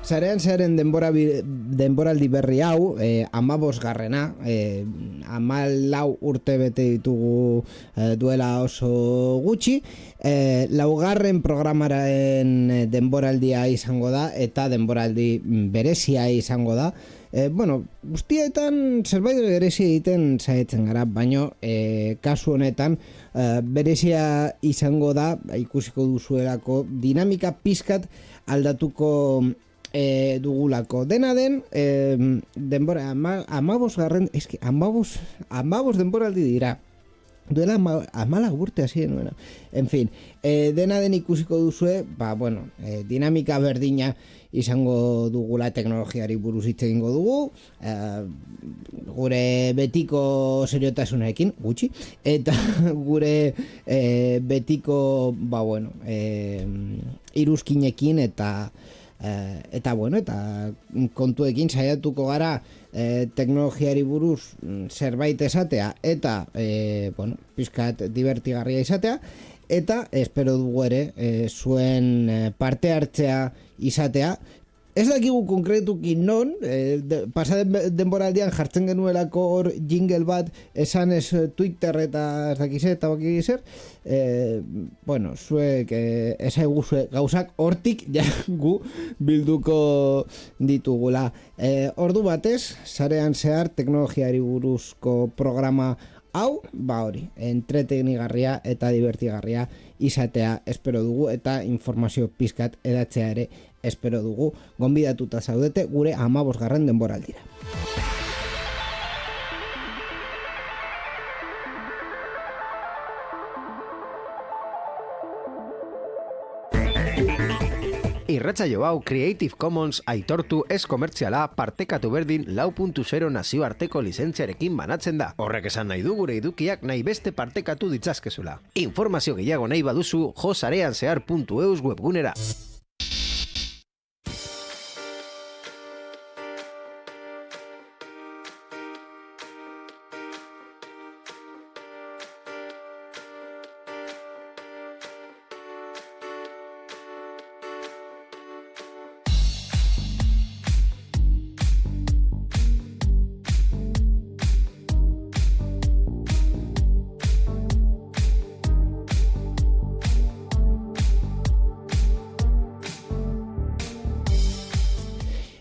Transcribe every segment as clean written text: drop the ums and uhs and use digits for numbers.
Zarean zearen denboraldi berri hau, 15garrena, 14 urte bete ditugu duela oso gutxi, 4. programaren denboraldia izango da, eta denboraldi berezia izango da. Guztietan zerbait berezia egiten saiatzen gara, baino kasu honetan berezia izango da, ikusiko duzuelako dinamika pizkat aldatuko dugulako. Dena den, denbora 15garren, eski 15 denboraldi dira. Duela 14 urte hasi genuena. En fin, dena den ikusiko duzue, dinamika berdina izango dugula, teknologiari buruz hitz egingo dugu, gure betiko seriotasunarekin, gutxi, eta gure betiko, iruzkinekin eta kontuekin saiatuko gara teknologiari buruz zerbait esatea eta pizkat divertigarria izatea, eta espero dugu ere zuen parte hartzea izatea. Ez dakigu konkretuki non, pasaden denboraldian jartzen genuelako hor jingle bat, esan ez Twitter eta ez dakize eta bakizer, zuek ezaiguzue gauzak hortik ja gu bilduko ditugula. Ordu batez, sarean zehar teknologiari buruzko programa hau, entretenigarria eta divertigarria izatea espero dugu, eta informazio pizkat edatzea ere espero dugu. Gonbidatuta zaudete gure 15garren denboraldira. Irratsaio hau Creative Commons aitortu ez komertziala partekatu berdin 4.0 nazioarteko lizentziarekin banatzen da. Horrek esan nahi du gure edukiak nahi beste partekatu ditzazkezula. Informazio gehiago nahi baduzu josareanzehar.eus webgunera.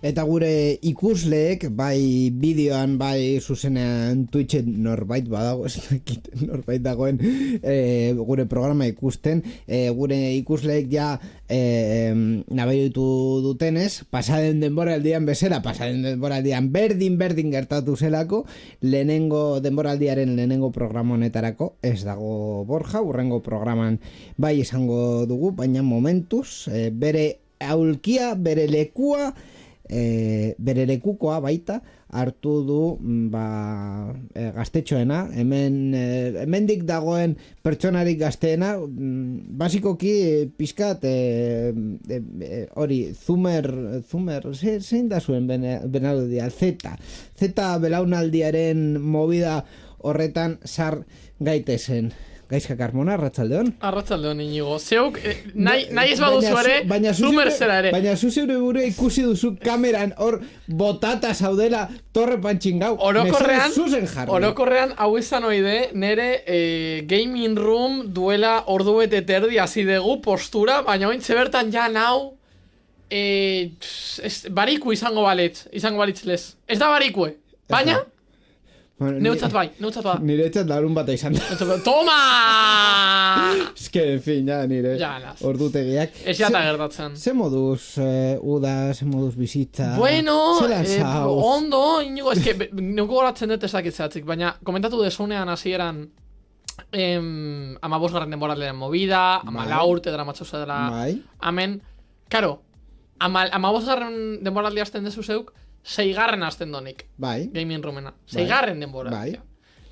Eta gure ikusleek, bai bideoan, bai zuzenean Twitchen norbait badago, ez dakit norbait dagoen gure programa ikusten, gure ikusleek ja nabaitu dutenez, pasaden denboraldian bezala, pasaden denboraldian berdin gertatu zelako, denboraldiaren lehenengo programa honetarako ez dago Borja, hurrengo programan bai izango dugu, baina momentuz, bere aulkia, bere lekua, bere lekukoa baita hartu du gaztetxoena, hemendik dagoen pertsonarik gazteena, basikoki pizkat hori Zumer zein da zuen benaldia, Z belaunaldiaren movida horretan sar gaitezen. Gaizka Carmona, arratsaldeon. Arratsaldeon, Inigo. Zeuk, nahi ez baduzu ere, Zumer zera ere. Baina zu zeure gure ikusi duzu kameran hor botata zaudela torre pantxingau. Orokorrean, hau izan oide, nere gaming room duela ordu bete terdi hasi dugu postura, baina ointze bertan ja nau bariku izango balitz lez. Ez da barikue, baina... Neutzat bai. Niretzat larun bata izan da. Toma! Eske, en fin, nire ordutegiak. Ez jata gertatzen. Ze moduz uda, ze moduz bizitza? Bueno, ondo, Inigo, eske, neuko goratzen dut ezakitzeatzik, baina komentatu desunean hasieran 15garren denboraldean movida, 14 urte dramatxosa dela, amen. Karo, 15garren denboraldia hasten dezu zeuk, 6garren hasten donik. Bai. Gaming roomena. 6garren denboraldia.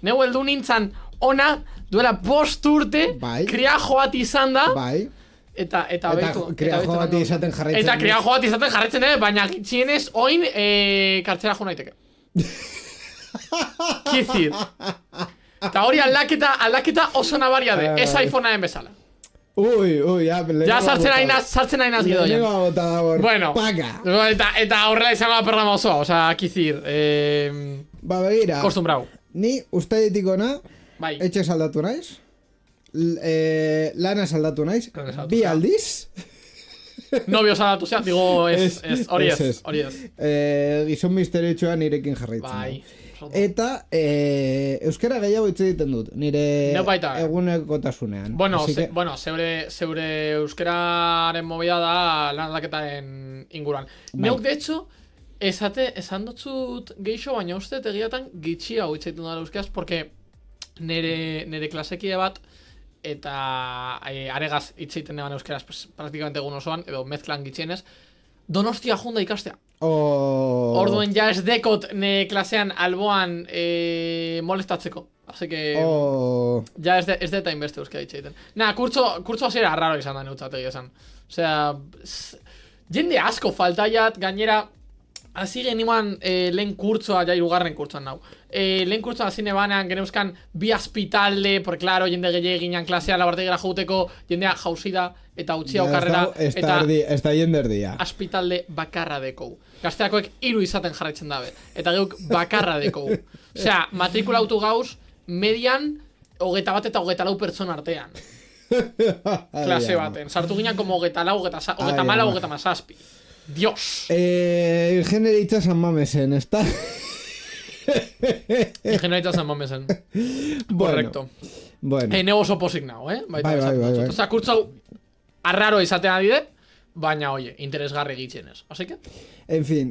Neu heldu nintzan ona duela 5 urte, kriajo bat izan da. Bai. Eta kriajo bat izaten jarraitzen. Eta kriajo bat izaten jarraitzen, baina gitxienez oin kartzera jo naiteke. Kizir. Eta hori aldaketa oso nabaria de, ez iPhonearen bezala. Ja sartzen nahi naz gidoien. Bueno, eta horrela izango da programa osoa, osea, kizir. Begira. Kostumbrau. Ni uste ditikona, bai. Etxe saldatu naiz, lana saldatu naiz, bi aldiz. Novio saldatu zea, digo, hori ez. Gizon misterioa nirekin jarraitzen. Bai. Eta euskara gehiago hitz egiten dut, nire egunekotasunean. Bueno, zeure euskararen movida da lan aldaketaren inguruan. Neuk, de hecho, esan dutzut geixo, baina uste egiatan gitxia hau hitz egiten dut euskaraz, porque nire klasekide bat eta aregaz hitz egiten deban euskaraz praktikamente egun osoan, edo mezklan gitxienez, Donostia junda ikastea. Orduen ja ez dekot ne klasean alboan molestatzeko. Así que ja ez deta inbeste euskara hitz egiten. Kurtso hasiera raro izan da neutzategi esan. Osea, jende asko faltaiat, gainera hasi genimoan lehen kurtsoa, ja hirugarren kurtsoan nau. Lehen kurtsoan hasi nebanean geneuzkan bi azpitalde, porque claro, jende gehiaginan klasean labartegera jouteko, jendea jauzida eta utxia okarrera. Eta jende erdia. Azpitalde bakarra dekou. Gazteakoek 3 izaten jarraitzen dabe. Eta geuk bakarra dekou. Osea, matrikula autu gauz, median 21 eta 24 pertsona artean. Klase baten. Sartu ginen como 24, 24, Dios. Ingenieritza San Mamesen, ¿está? Ingenieritza San Mamesen. Correcto. Bueno. Nego oso posik nao, Bai. Osea, kurtzau arraro izatean adide, baina, oie, interesgarri egitzenez. Así que? En fin,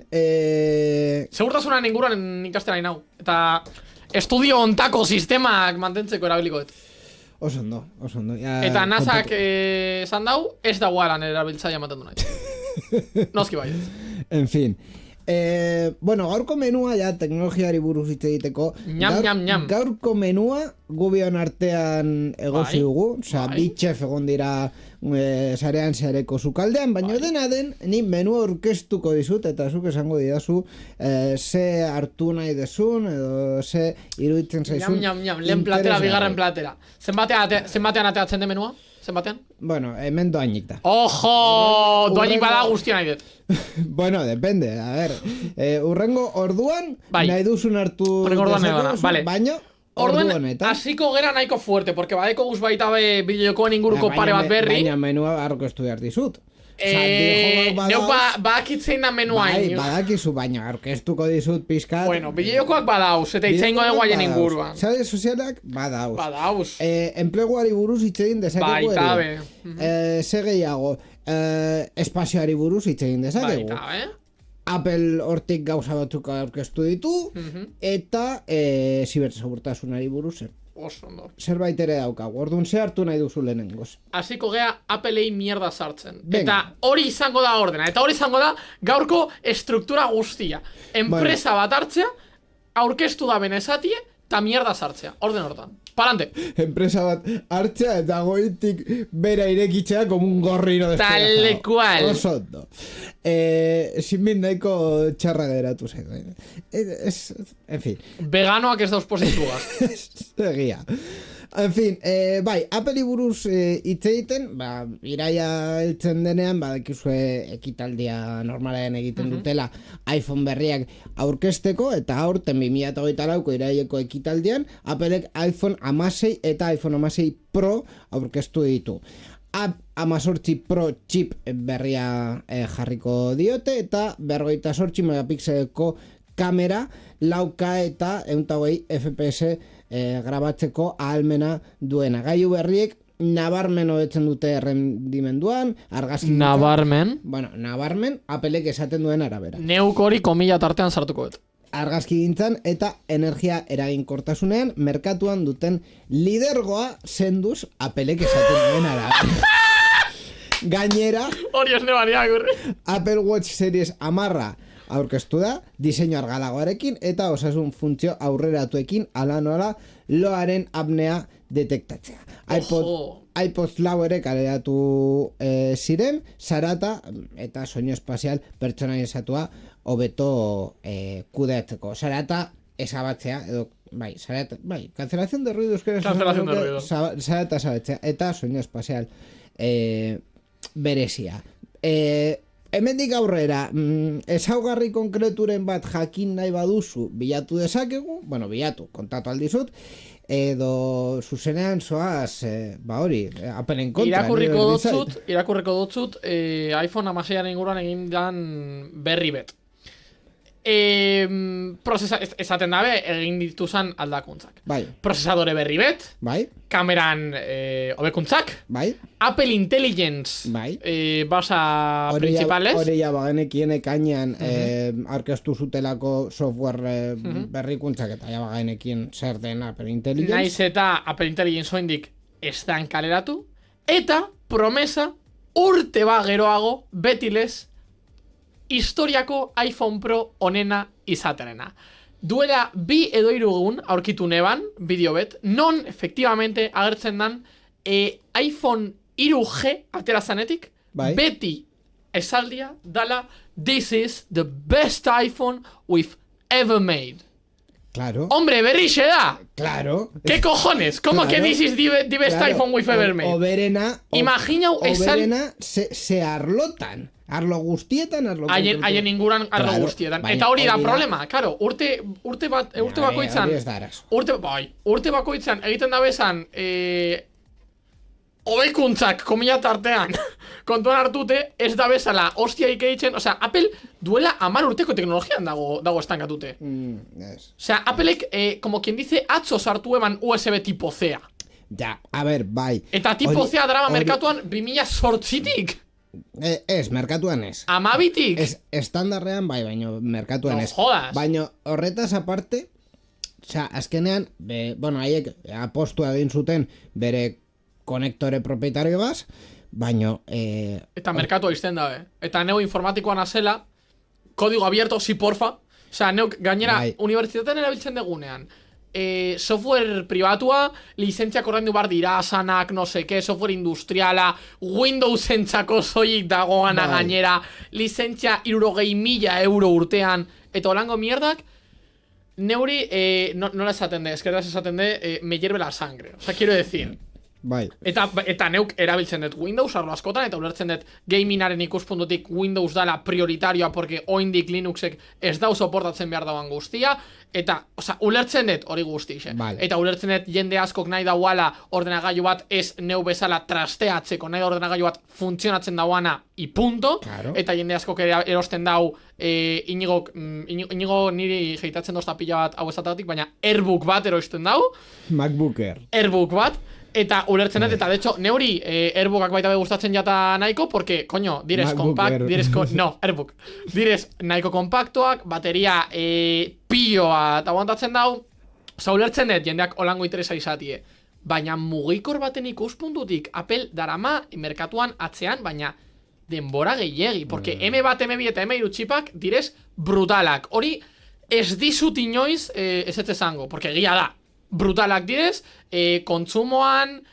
segurtasunan inguruan ikasten nahi nau. Eta estudio ontako sistemak mantentzeko erabiliko dut. Oso ondo. Eta nasak esan dau, ez dagoalan erabiltzaia ematen du nahi. Noski bai. En fin. Bueno, gaurko menua ja teknologiari buruz hitz egiteko. Ñam. Gaurko menua gubion artean egosi dugu. Osa, bi chef egon dira sarean zehareko sukaldean, baina dena den, ni menua orkestuko dizut, eta zuk esango didazu ze hartu nahi desun, edo ze iruditzen zaizun. Ñam, lehen platera, bigarren platera. Zenbatean ateatzen de menua? Zenbatean? Bueno, hemen doainik da. Ojo! Doainik bada guztia nahi dut. Bueno, depende, a ver. Urrengo orduan, nahi duzun hartu vale. Baina orduan eta hasiko gera nahiko fuerte, porque badeko guz baita bideokoen inguruko pare bat berri. Baina menua harko estudiar dizut. Neu badakitzein da menuain. Badakizu, baina orkestuko dizut pizkat. Bueno, bideokoak badauz, eta itzaingo dugu haien inguruan. Sare sozialak badauz. Enpleguari buruz hitzein dezakegu ere. Ze gehiago, espazioari buruz hitzein dezakegu. Apple hortik gauza batzuk aurkeztu ditu, eta zibersegurtasunari buruz zerbait ere daukagu. Orduan ze hartu nahi duzu lehenengoz. Hasiko gea Applei mierda sartzen. Eta hori izango da ordena. Eta hori izango da gaurko estruktura guztia. Enpresa bat hartzea, aurkeztu da benezatie, eta mierda sartzea. Orden hortan. Palante. Enpresa bat hartzea eta goitik bera irekitzea como un gorrino despedazado. Tal cual. Oso ondo. Zinbin nahiko txarra geratu zen. En fin. Veganoak ez dauz positugaz. Egia. En fin, bai, Apple buruz hitz egiten, iraia heltzen denean, badakizue ekitaldia normalean egiten dutela iPhone berriak aurkezteko, eta aurten 2024ko iraieko ekitaldian, Applek iPhone 16 eta iPhone 16 Pro aurkeztu ditu. 18 Pro chip berria jarriko diote, eta 48 megapixeleko kamera, 4K eta 120 FPS grabatzeko ahalmena duena. Gailu berriek nabarmen hobetzen dute errendimenduan, argazki... Nabarmen? Bueno, nabarmen, Applek esaten duen arabera. Neuk hori komila tartean sartuko dut. Argazki gintzan eta energia eraginkortasunean merkatuan duten lidergoa senduz Applek esaten duen arabera. Gainera... Hori ez nebania, gurri. Apple Watch Series 10 aurkeztu da, diseinu argalagoarekin eta osasun funtzio aurreratuekin ala nola loaren apnea detektatzea. iPod lau ere kaleratu ziren, zarata eta soinu espazial pertsonalizatua hobeto kudeatzeko. Zarata ezabatzea, edo cancelación de ruido, cancelación de ruido. Zarata ezabatzea eta soinu espazial berezia. Hemendik aurrera, ezaugarri konkreturen bat jakin nahi baduzu, bilatu dezakegu, bilatu, kontatu aldizut, edo zuzenean zoaz, Appleen kontra. Irakurriko dutzut, iPhone 16 inguruan egin dan berri bet. Esaten dabe egin dituzan aldakuntzak. Bai. Prozesadore berri bet. Bai. Kameran hobekuntzak. Bai. Apple Intelligence. Bai. Basa principales. Hori ja bagenekien ekainean arkeztu zutelako software berrikuntzak eta ja bagenekien zer den Apple Intelligence. Naiz eta Apple Intelligence oindik ez dan kaleratu. Eta promesa urte ba geroago betilez historiako iPhone Pro onena izaterena. Duela 2 edo 3 egun aurkitu neban, bideo bet, non efectivamente agertzen dan iPhone 3G atera zanetik, beti esaldia dala "This is the best iPhone we've ever made". Claro. Hombre, berrixe da. Claro. ¿Qué cojones? ¿Cómo que this is the best iPhone we've ever made? Imagina oberena se arlotan. Arlo guztietan, haien inguran arlo guztietan. Eta hori da problema, karo, urte bakoitzan, urte bakoitzan egiten da bezan, hobekuntzak, komila tartean, kontuan hartute, ez da bezala, hostia ikeitzen, osea, Apple duela 10 urteko teknologian dago estankatute. Osea, Applek, como quien dice, atzo sartu eman USB tipo C-a. Ja, a ver, bai. Eta tipo C-a drama merkatuan 2008tik. Ez, merkatuan ez. Amabitik? Estandarrean bai, baina merkatuan ez. No jodas. Baina horretaz aparte, osea, azkenean, haiek apostu egin zuten bere konektore propietario baz, baina... Eta merkatua izten dabe. Eta neu informatikoan azela, kodigo abierto, si porfa. Osea, neu gainera, unibertsitatean erabiltzen degunean. Software pribatua, lizentziak ordaindu bar dira, sanak, no seke, software industriala, Windowsentzako zoik dagoana gainera, lizentzia 60.000 euro urtean, eta holango mierdak, neuri, nola esaten de, eskerdas esaten de, me hierve la sangre. O sea, quiero decir... Bai. Eta neuk erabiltzen dut Windows arlo askotan, eta ulertzen dut gamingaren ikuspuntutik Windows dala prioritarioa, porque oindik Linuxek ez dau soportatzen behar dauan guztia, eta, ulertzen dut hori guztixe. Eta ulertzen dut jende askok nahi dauala ordenagailu bat ez neu bezala trasteatzeko, nahi da ordenagailu bat funtzionatzen dauana i punto, eta jende askok erosten dau inigo niri jeitatzen dozta pila bat hau esatatik, baina Airbook bat erosten dau. MacBook Air. Airbook bat. Eta ulertzen dut, eta de hecho, neuri Airbookak baita be gustatzen jata nahiko, porque, coño, direz kompakt, Airbook. Direz nahiko kompaktuak, bateria pioa eta aguantatzen dau. Osa, ulertzen dut, jendeak holango interesa izatie. Baina mugikor baten ikuspuntutik, Apple darama merkatuan atzean, baina denbora gehiegi. Porque M1, M2 eta M3 txipak direz brutalak. Hori ez dizut inoiz ez etzango, porque egia da. Brutalak direz, kontsumoan,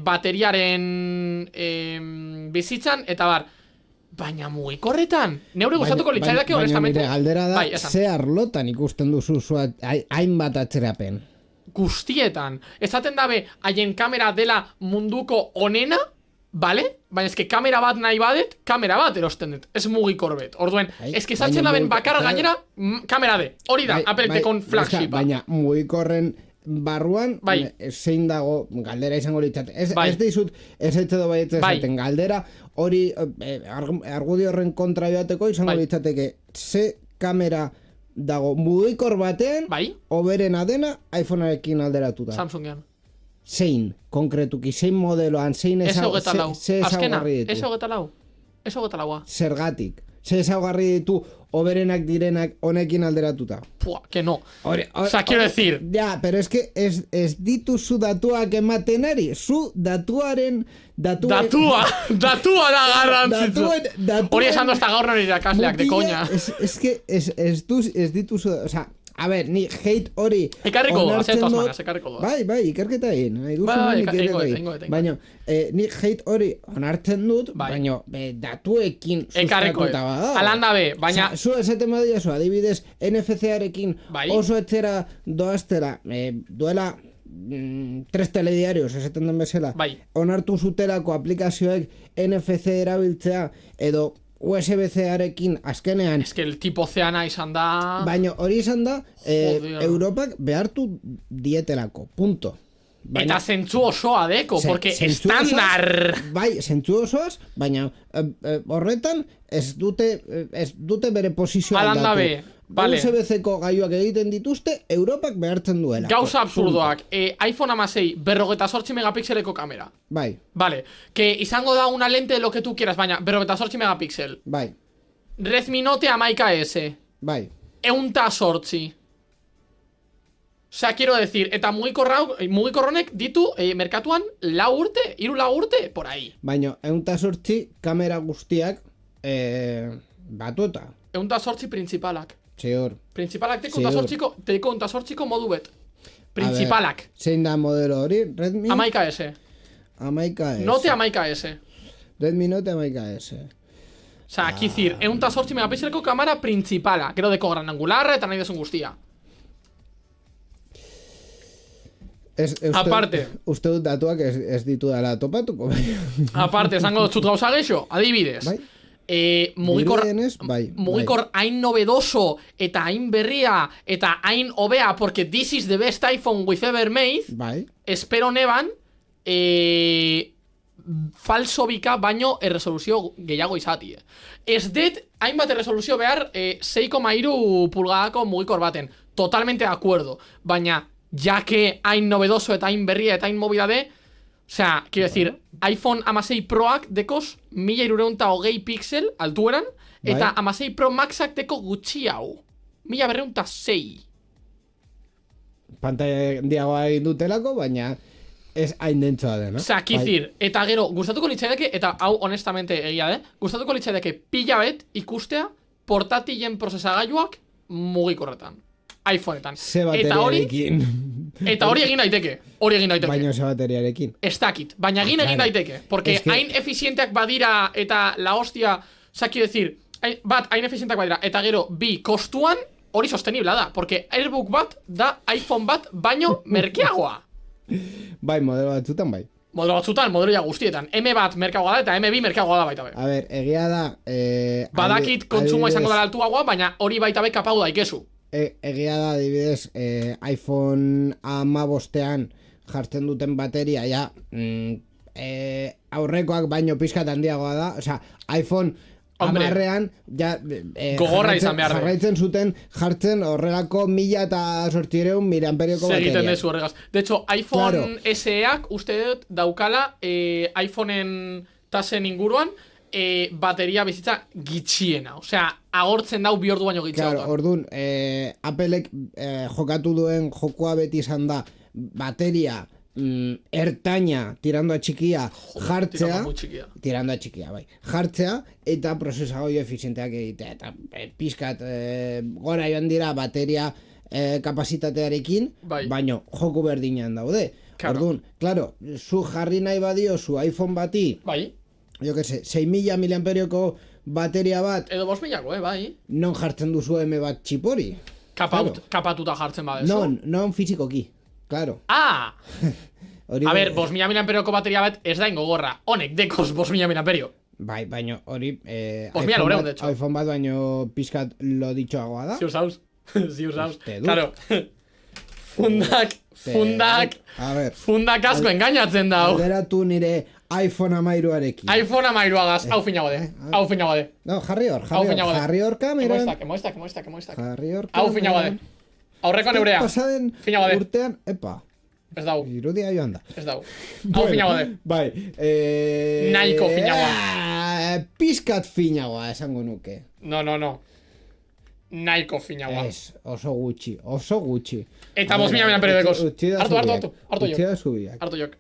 bateriaren bizitzan, eta bar, baina mugikorretan, neure gustatuko litzaidake honestamente. Baina nire galdera da, ze arlotan ikusten duzu hainbat atzerapen. Guztietan. Ezaten dabe, haien kamera dela munduko onena, vale? Baina eske kamera bat nahi badet, kamera bat erosten dut, ez mugikor bet. Orduen, eske esatzen daben bakarra gainera, kamera de. Hori da, Apple-tekon flagshipa. Baina mugikorren barruan, zein dago galdera izango litzate. Ez dizut, ez edo baietz ezaten galdera, hori argudio horren kontra joateko izango litzateke, ze kamera dago mugikor batean, oberena dena iPhonearekin alderatuta. Samsungean. Zein, konkretuki, zein modeloan, zein ezaugarri ditu. Ez hogeta laua. Zergatik. Ze ezaugarri ditu oberenak direnak honekin alderatuta. Pua, que no. Osa, quiero decir. Ja, pero es que ez dituzu datuak ematen ari. Zu datuaren... Datua da garrantzitzu. Hori esan dozta gaur nori irakasleak, de coña. Es que ez dituzu... Osa, a ver, ni hate hori ekarriko doa, ekarriko doa. Bai, ikerketa egin. Baina, ni hate hori onartzen dut, baina datuekin sustatuta bada. Alanda be, baina... Zu esaten badia zu, adibidez, NFC-arekin oso etzera doaztera, duela tres telediarios, esaten den bezala, Bai. onartu zutelako aplikazioek NFC erabiltzea, edo USB-C-arekin azkenean, Es que el tipo Oceana izan da... baina hori izan da, Joder. Europak behartu dietelako, punto. Eta zentzu osoa deko, porque zentzu estandar... osoaz, bai, zentzu osoaz, baina horretan ez dute bere posizioa Alan dabe, vale. USB-C-ko gaiuak egiten dituzte, Europak behartzen duela. Gauza absurdoak, iPhone 16, 48 megapixeleko kamera. Bai, Vale, que izango da una lente de lo que tú quieras, baina 48 megapixel. bai, Redmi Note 11S, bai. 108. O sea, quiero decir, eta mugikorronek ditu merkatuan 4 urte, 3 urte, por ahí. Baina, 108 kamera guztiak batuta. 108 principalak. Ziur. Principalak teko Ziur. 108ko modu bet. Principalak. Zein da modelo hori? Redmi? 11S. 11S. Note 11S. Redmi Note 11S. O sea, aquí decir, 108 megapixeleko kamera principala. Gero deko gran angularra eta nahi desun guztia. Aparte. Uste dut datuak ez ditu dela topatuko. Aparte, esango dut gauza geixo, adibidez. Bai. Mugikorra bai. hain novedoso eta hain berria eta hain hobea, porque this is the best iPhone we've ever made. Bai. Espero neban falso bika baino erresoluzio gehiago izatie. Ez det hainbat erresoluzio behar 6,3 pulgadako mugikor baten. Totalmente de acuerdo. Baina, ya que hain novedoso eta hain berria eta hain mobilade, o sea, quiero decir, iPhone 16 Proak dekos 1220 pixel altueran, eta 16 Pro Maxak deko gutxi hau. 1206. Pantalla diagoa egin dutelako, baina ez hain dentsoa den, no? O sea, kizir, eta gero, gustatuko litzaideke, eta hau honestamente egia, gustatuko litzaideke pila bet ikustea portatilen prozesagailuak mugikorretan. iPhoneetan. Ze bateriarekin. Eta hori egin daiteke. Hori egin daiteke. Baina ze bateriarekin. Ez dakit, baina egin daiteke. Porque hain efizienteak badira eta la hostia, oza, quiero decir, hain efizienteak badira, eta gero, bi, kostuan, hori sostenibla da. Porque Airbook bat da iPhone bat baino merkeagoa. Bai, modelo batzutan bai. Modelo batzutan, modelo ja guztietan. M bat merkeagoa da eta M2 merkeagoa da baita be. A ver, egia da... Badakit kontsumoa izango dara altuagoa, baina hori baita be kapau daikezu. Egia da, adibidez, iPhone 15ean jartzen duten bateria, ja, aurrekoak baino pizkat handiagoa da, osea, iPhone 10ean, ja, gogorra izan behar jarraitzen zuten jartzen horrelako 1800 miliamperioko bateria. Segiten dezu horregaz. De hecho, iPhone SEak uste dut daukala iPhoneen tasen inguruan, bateria bizitza gitxiena. Osea, agortzen dau bi ordu baino gitxiena. Claro, orduan, Applek jokatu duen jokoa beti izan da bateria ertaina tirando a txikia jartzea, tirando a txikia, bai, jartzea eta prozesagoio efizienteak egitea, eta pizkat gora joan dira bateria kapasitatearekin, baino joko berdinean daude. Orduan, claro, zu jarri nahi badio zu iPhone bati, bai, jo que se, 6.000 miliamperioko bateria bat, edo 5.000, bai, non jartzen duzu M bat txipori. Kapatuta jartzen badezu. Non fizikoki, claro. Ah! A ver, 5.000 miliamperioko bateria bat ez da ingogorra. Honek, dekos 5.000 miliamperio. Bai, baino hori iPhone bat baino pizkat lo ditxoagoa da. Ziur zauz. Claro. Fundak asko engainatzen dau. Alderatu nire iPhone 13arekin. iPhone 13agaz, hau finago de. No, jarri hor kameran. Emoiztak. Jarri hor kameran. Hau finago de. Aurreko neurea. Pasaden urtean, epa. Ez dau. Irudia joan da. Ez dau. Hau finago de. Bai. Nahiko finagoa. Pizkat finagoa, esango nuke. No. Nahiko finagoa. Ez, oso gutxi. Eta 5.000 miliamperio dekos. Hartu jok.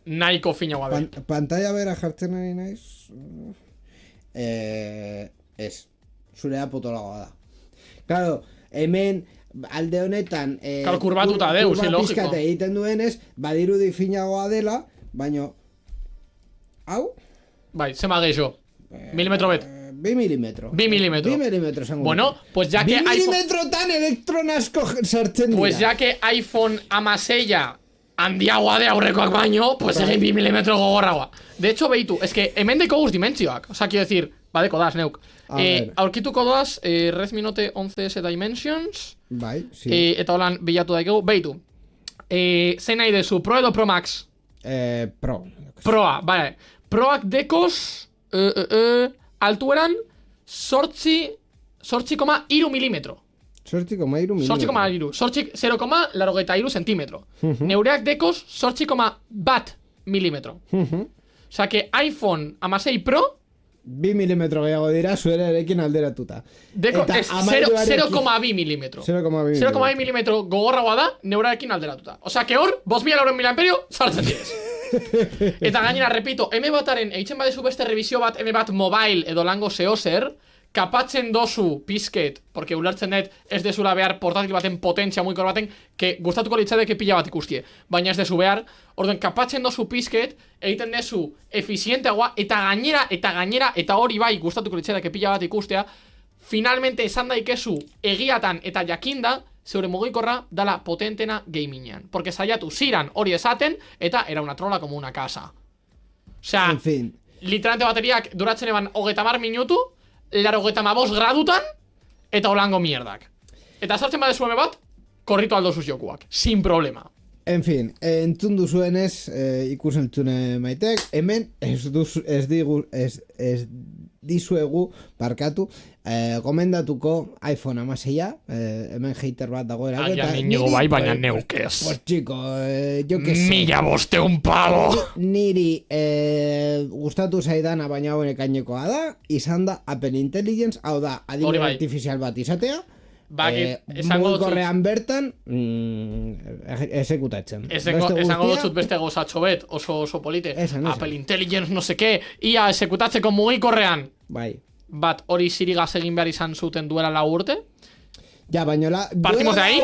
Nahiko finagoa be. Pantalla bera jartzen ari naiz. Ez. Zurea potolagoa da. Claro, hemen alde honetan kurbatuta deu, si logiko. Pizkate egiten duenez, badirudi finagoa dela, baino hau? Bai, zema geixo. Milimetro bet. 2 milimetro. 2 milimetro. 2 milimetro esango. Bueno, pues ya que 2 iPhone... milimetrotan elektron asko sartzen dira. Pues ya que iPhone amaseia handiagoa de aurrekoak baino, pues egin 2 milimetro gogorragoa. De hecho, behitu, es que hemen deko guz dimentsioak. O sea, quiero decir, badeko das, neuk. Aurkituko doaz, Redmi Note 11S Dimensions. Bai, sí. Eta holan bilatu daikegu. Behitu, zein nahi dezu, Pro edo Pro Max? Pro. Proa, bale. Proak dekoz, altueran, 8,3 milimetro. 8,3 milimetro. 0,83 centimetro. Neureak dekoz 8,1 milimetro. Osea, que iPhone amasei Pro 2 milimetro gehiago dira zuerarekin alderatuta. deko Eta es amairuarekin- 0,2 milimetro. 0,2 milimetro gogorragoa da neurarekin alderatuta. Osea, que hor, 5.000 miliamperio sartzen direz. Eta gainera, repito, M1-aren eitzen badezu beste revisio bat M1 Mobile edo lango zehozer, kapatzen dozu pizket, porque ulertzen dut ez dezula behar portatil baten potentzia muikor baten, que gustatuko litzadeke pila bat ikustie, baina ez dezu behar, orduen kapatzen dozu pizket, egiten dezu efizienteagoa, eta gainera, eta hori bai gustatuko litzadeke pila bat ikustea, finalmente esan daikezu egiatan eta jakinda, zeure mugikorra dala potentena gamingean. Porque saiatu ziran hori esaten, eta era una trola como una casa. Osea, En fin. literalmente bateriak duratzen eban 30 minutu, 85 gradutan, eta holango mierdak. Eta sartzen badezu eme bat, korritu aldo zuz jokuak. Sin problema. En fin, entzun duzuenez, ikusentzune maitek, hemen ez dizuegu barkatu, gomendatuko iPhone 16, hemen hater bat dagoera. Aia niño bai, baina neukez. Pues chico, yo que sé. 1.500 pavo! Niri gustatu zaidana baina hauen ekainekoa da, izan da Apple Intelligence, hau da, Hori adibide bai. artifizial bat izatea, Esango dut mugikorrean bertan esekutatzen. esango dut beste gozatxo bet, oso polite. Esan. Apple Intelligence, no se que, ia esekutatzeko mugikorrean. Bai. Bat, hori zirigaz egin behar izan zuten duela 4 urte. Ja, baina Partimos de ahí.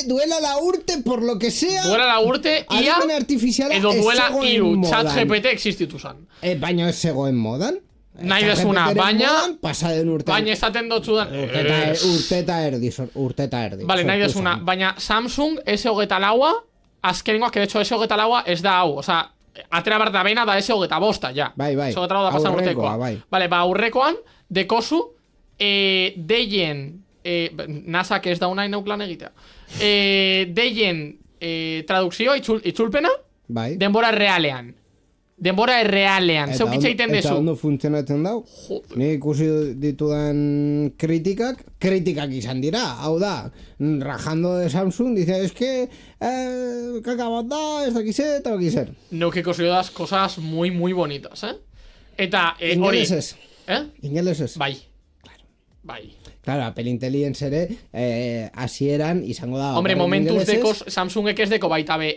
Duela la urte, por lo que sea. Duela 4 urte, ia, adimen artifiziala edo duela ez zegoen 3, modan. ChatGPT existitu zan. Baina ez zegoen modan. Nahi desuna, baina, pasaden urte. baina esaten dotzudan. Urte eta erdi. Vale, nahi sortu desuna, zen. baina Samsung S24, azkenengoak, que de hecho S24 ez da hau, oza, atera behar da bena da S25, ja. Bai. S24 da pasan Aurrekoa, urtekoa. bai. Vale, ba, aurrekoan, dekozu, deien, NASA ez da unai neuk lan egitea, deien tradukzio, itzulpena, Bai. denbora realean. Denbora errealean, zeuk itxeiten Eta dezu. ondo funtzionatzen dau. Joder. Ni ikusi ditudan kritikak izan dira. Hau da, rajando de Samsung, dice, es que kaka bat da, ez dakize, eta dakizer. Neuk ikusi dudaz cosas muy, muy bonitas, Eta, hori... Ingelesez. Ingelesez. Bai. Bai. Claro, Apple Intelligence ere hasieran izango da. Hombre, bakarrik momentuz ingelesez. dekoz, Samsungek ez deko baita be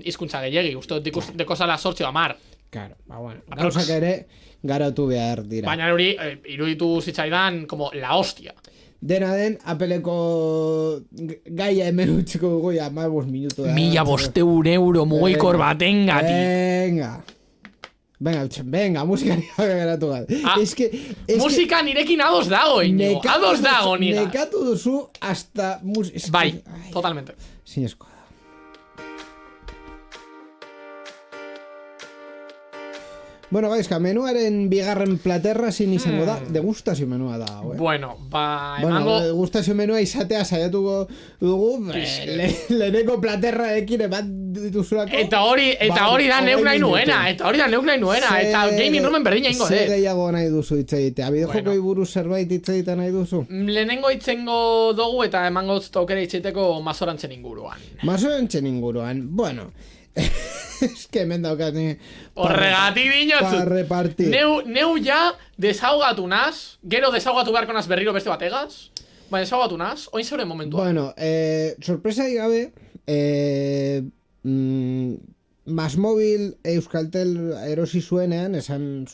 hizkuntza gehiagi, uste dut deko zala 8 Claro, ba bueno, gauzak ere garatu behar dira. Baina hori, iruditu zitzaidan, como la hostia. Dena den, Appleko gaia hemen utziko dugu ya 15 minutu da. 1.500 euro mugikor batengatik. Venga, musikari geratu bat. Es que Musika nirekin ados dago, Iñigo. Ados dago, niga. nekatu duzu hasta Bai, totalmente. Zinezkoa da. Bueno, gaizka, menuaren bigarren platerra zin izango da, degustazio menua da, Bueno, ba, Bueno, emango... degustazio menua izatea saiatuko dugu, leheneko platerraekin eman dituzulako. Eta hori da neuk nahi nuena, eta gaming roomen berdina ingo, Ze gehiago nahi duzu hitz egitea, bideojokoi buruz zerbait hitz egiten nahi duzu? Lehenengo itzengo dugu eta emango aukera itxeteko mazorantzen inguruan. Mazorantzen inguruan, bueno... Es que hemen daukat Horregatik dinotzu. Pa repartir. Neu ja desaugatu naz, gero desaugatu beharko naz berriro beste bategaz. Baina desaugatu naz, oin zeure momentua. Bueno, sorpresa gabe, Masmobil Euskaltel erosi zuenean,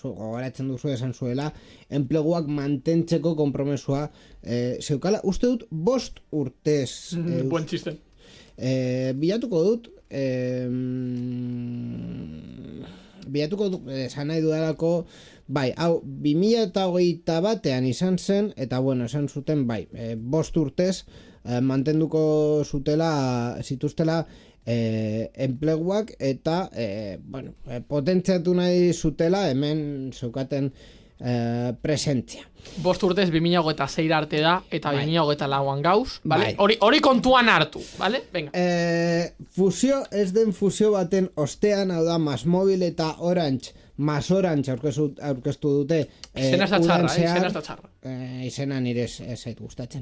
gogoratzen duzu esan zuela, enpleguak mantentzeko konpromesua zeukala, uste dut 5 urtez. Buen txiste. Bilatuko dut, bilatuko esan nahi dudalako, bai, hau, 2021 izan zen, eta bueno, esan zuten, bai, 5 urtez, mantenduko zituztela enpleguak, eta, bueno, potentziatu nahi zutela, hemen zeukaten presentzia. 5 urtez 2026 arte da, eta Bai. 2024an gauz, vale? Bai. Hori kontuan hartu, vale? Venga. Fusio ez den fusio baten ostean, hau da, MásMóvil eta Orange aurkeztu dute Izena ez da txarra, udan zehar. izena ez da txarra. Izena nire ez zait gustatzen.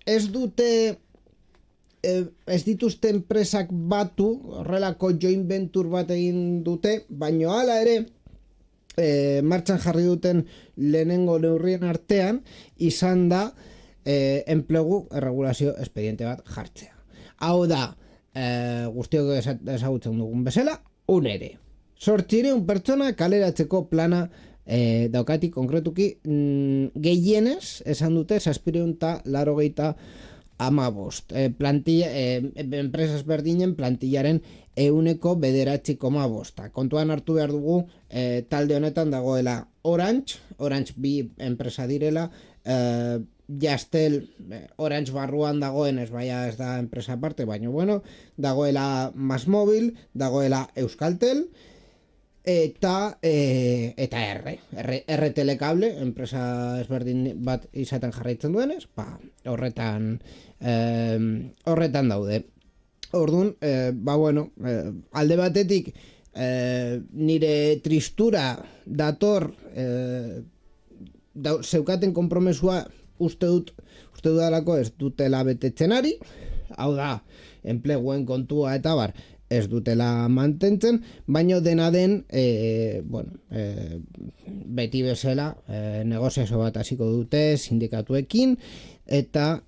Ez dute ez dituzte enpresak batu, horrelako joint venture bat egin dute, baino hala ere martxan jarri duten lehenengo neurrien artean izan da enplegu erregulazio expediente bat jartzea. Hau da, guztiok ezagutzen dugun bezala, unere. 800 pertsona kaleratzeko plana daukatik konkretuki gehienez esan dute 785 plantilla, enpresas berdinen plantillaren 9,9,5. Kontuan hartu behar dugu talde honetan dagoela Orange bi enpresa direla, Jastel Orange barruan dagoen ez da enpresa aparte, baina bueno, dagoela MásMóvil, dagoela Euskaltel, eta R Telecable, enpresa ezberdin bat izaten jarraitzen duenez, horretan daude. Orduan, bueno, alde batetik nire tristura dator zeukaten konpromesua uste dudalako ez dutela betetzen ari, hau da, enpleguen kontua eta bar, ez dutela mantentzen, baino dena den, beti bezala negoziazio bat hasiko dute sindikatuekin, eta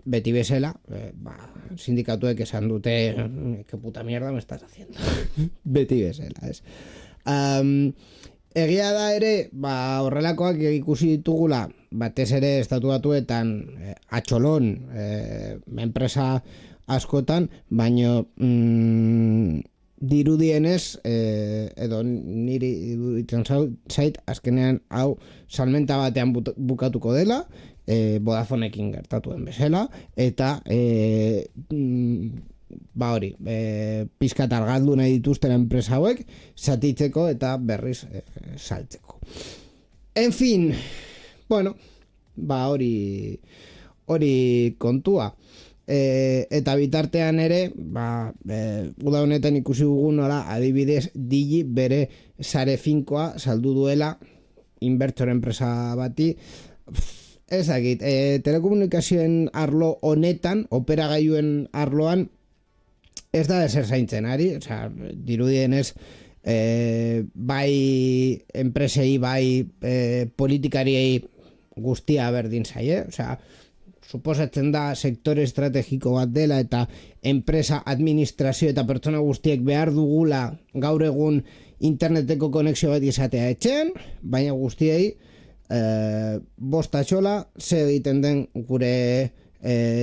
beti bezala, sindikatuek esan dute, que puta mierda me estás haciendo. Beti bezala, ez. Egia da ere, horrelakoak ikusi ditugula, batez ere estatu batuetan atxolon, enpresa askotan, baino dirudienez, edo niri iruditzen zait, azkenean hau salmenta batean bukatuko dela, Vodafonekin gertatuen bezala, eta hori, pizkat argaldu nahi dituzten enpresa hauek zatitzeko eta berriz saltzeko. En fin, bueno, hori kontua. Eta bitartean ere, uda honetan ikusi dugu nola, adibidez, Digi bere sare finkoa saldu duela inbertsore enpresa bati. Ezagit, telekomunikazioen arlo honetan, operagailuen arloan, ez da ezer zaintzen ari, dirudienez, bai enpresei, bai politikariei guztia berdin zaie, suposatzen da sektore estrategiko bat dela eta enpresa, administrazio eta pertsona guztiek behar dugula gaur egun interneteko konexio bat izatea etxean, baina guztiei bostatxola ze egiten den gure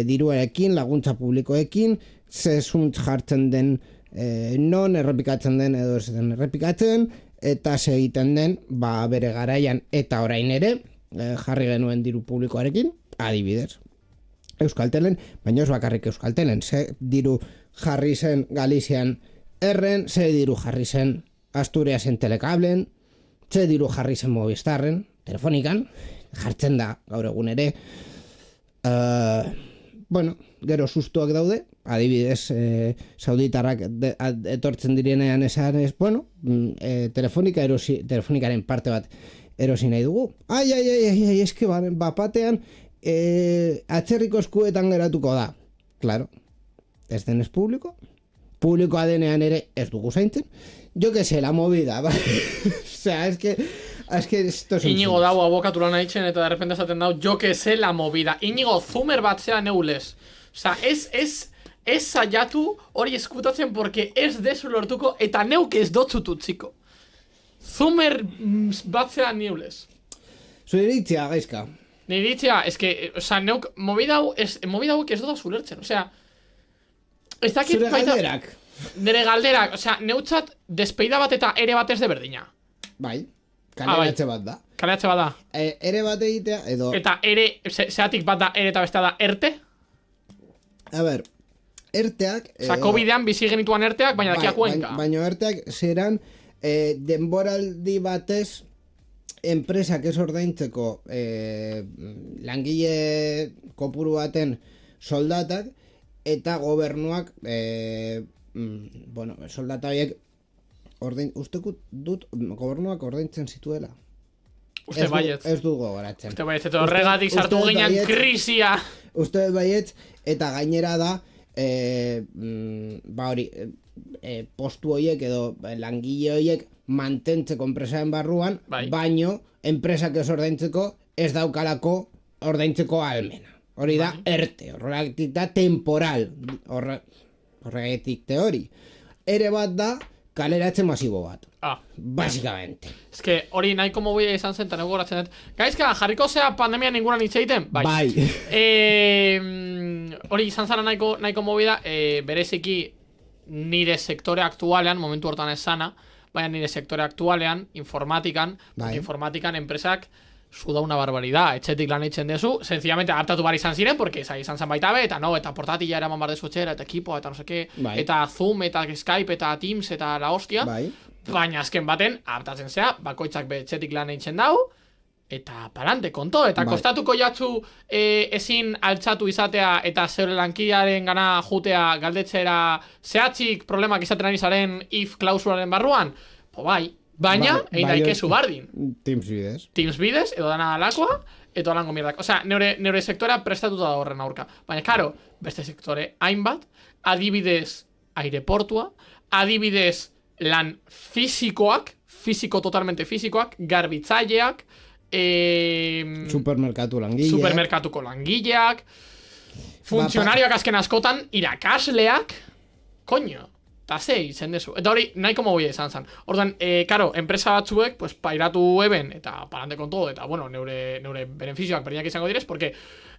diruarekin, laguntza publikoekin, ze zuntz jartzen den non errepikatzen den edo ez den errepikatzen, eta ze egiten den bere garaian eta orain ere jarri genuen diru publikoarekin, adibidez Euskaltelen, baina ez bakarrik Euskaltelen, ze diru jarri zen Galizian Erren, ze diru jarri zen Asturiasen Telekablen, ze diru jarri zen Movistarren, Telefonikan, jartzen da gaur egun ere. Gero sustuak daude, adibidez, sauditarrak etortzen direnean esan ez, telefonikaren parte bat erosi nahi dugu. Eske bapatean atzerriko eskuetan geratuko da. Claro, ez denez publikoa denean ere ez dugu zaintzen. Jo que sé, la movida, es que esto es Iñigo dau abokaturan haitzen eta de repente esaten dau, jo que sé la movida. Iñigo, Zumer batzea neulez. Ez saiatu hori eskutatzen porque ez dezu lortuko eta neuke ez dotzutu txiko. Zumer batzea neulez. Zure iritzia, gaizka. Niritzia, neuk movida hauek ez dut zulertzen. Ez dakit zure baita... galderak. nire galderak, osea, neutzat despeida bat eta ere bat ez de berdina. Bai, kaleratze bat da. Kaleratze bat da. Ere bat egitea, edo... Eta ere, zeatik bat da ere eta bestea da erte? A ber, erteak... Osea, COVID-ean bizi genituan erteak, baina dakia kuenka. Baina erteak zeran denboraldi batez enpresak ez ordaintzeko langile kopuru baten soldatak eta gobernuak soldata horiek usteko dut gobernuak ordaintzen zituela. Uste baietz. Ez dut gogoratzen. Uste baietz, eta horregatik sartu ginen krisia. Uste baietz, eta gainera da, postu horiek edo langile horiek mantentzeko enpresaren barruan, baino enpresak ez ordaintzeko ez daukalako ordaintzeko almena. Hori da, erte, horregatik da temporal, horregatik teori. Ere bat da, kaleratze masibo bat. Básicamente. Ez que hori nahiko mobila izan zen, eta gogoratzen dut. Gaizka, jarriko zea pandemian inguran hitz egiten? Bai. Hori izan zara nahiko mobila, bereziki nire sektore aktualean, momentu hortan ez sana, baina nire sektore aktualean, informatikan, informatikan enpresak zu da una barbaridad, etxetik lan eitzen dezu, sencillamente adaptatu bar izan ziren, porque izan zen baita be, eta eta portatila eraman bar dezu etxera, eta ekipoa, eta no seke, eta Zoom, eta Skype, eta Teams, eta la hostia, baina azken baten, adaptatzen zea, bakoitzak be etxetik lan eitzen dau, eta palante, konto, eta kostatuko jatzu ezin altxatu izatea, eta zeure lankidearen gana jutea galdetzera zehatzik problemak izaten ari zaren if klausularen barruan, bai, baina, egin daikezu bardin. Teams bidez, edo dana alakoa, edo alango mierdak. Osea, neure sektorea prestatuta da horren aurka. Baina, karo, beste sektore hainbat, adibidez aireportua, adibidez lan fizikoak, totalmente fizikoak, garbitzaileak, supermerkatuko langileak, funtzionarioak azken askotan, irakasleak, koño. Eta ze izen dezu. Eta hori, nahiko moguia izan zen. Orduan, karo, enpresa batzuek, pues, pairatu eben, eta palante con todo, eta, bueno, neure beneficioak berdinak izango direz, porque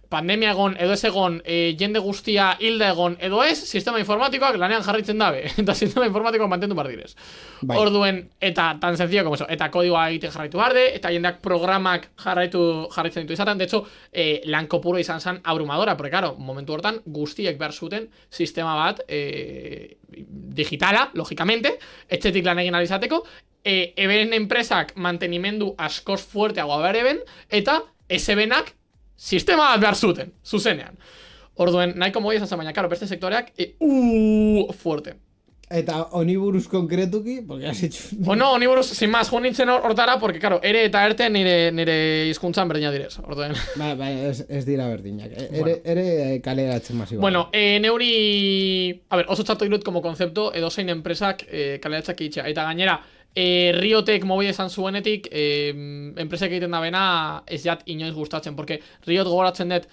pandemia egon, edo ez egon, jende guztia hilda egon, edo ez, sistema informatikoak lanean jarraitzen dabe. Eta sistema informatikoak mantendu bar direz. Orduen, eta tan sencillo como eso, eta kodigoa egiten jarraitu barde, eta jendeak programak jarraitzen ditu izaten. De hecho, lan kopuro izan zen abrumadora, porque, claro, momentu hortan guztiek behar zuten sistema bat digitala, logikamente, etxetik lan egin alizateko, eberen enpresak mantenimendu askoz fuerteagoa behar eben, eta SB-nak sistema bat behar zuten, zuzenean. Orduen, nahiko mogia izan zen, baina, karo, beste sektoreak, fuerte. Eta oniburuz konkretuki, porque has hecho... Bueno, oniburuz, sin más, joan nintzen hortara, porque, karo, ere eta erte nire hizkuntzan berdina direz, orduen. Ez dira berdinak. Ere kaleratzen masiboa. Bueno, neuri... A ver, oso txarto dirut como konzepto, edozein enpresak kaleratzak itxea. Eta gainera, Riotek mobile izan zuenetik, enpresak egiten da bena, ez jat inoiz gustatzen, porque Riot gogoratzen dut,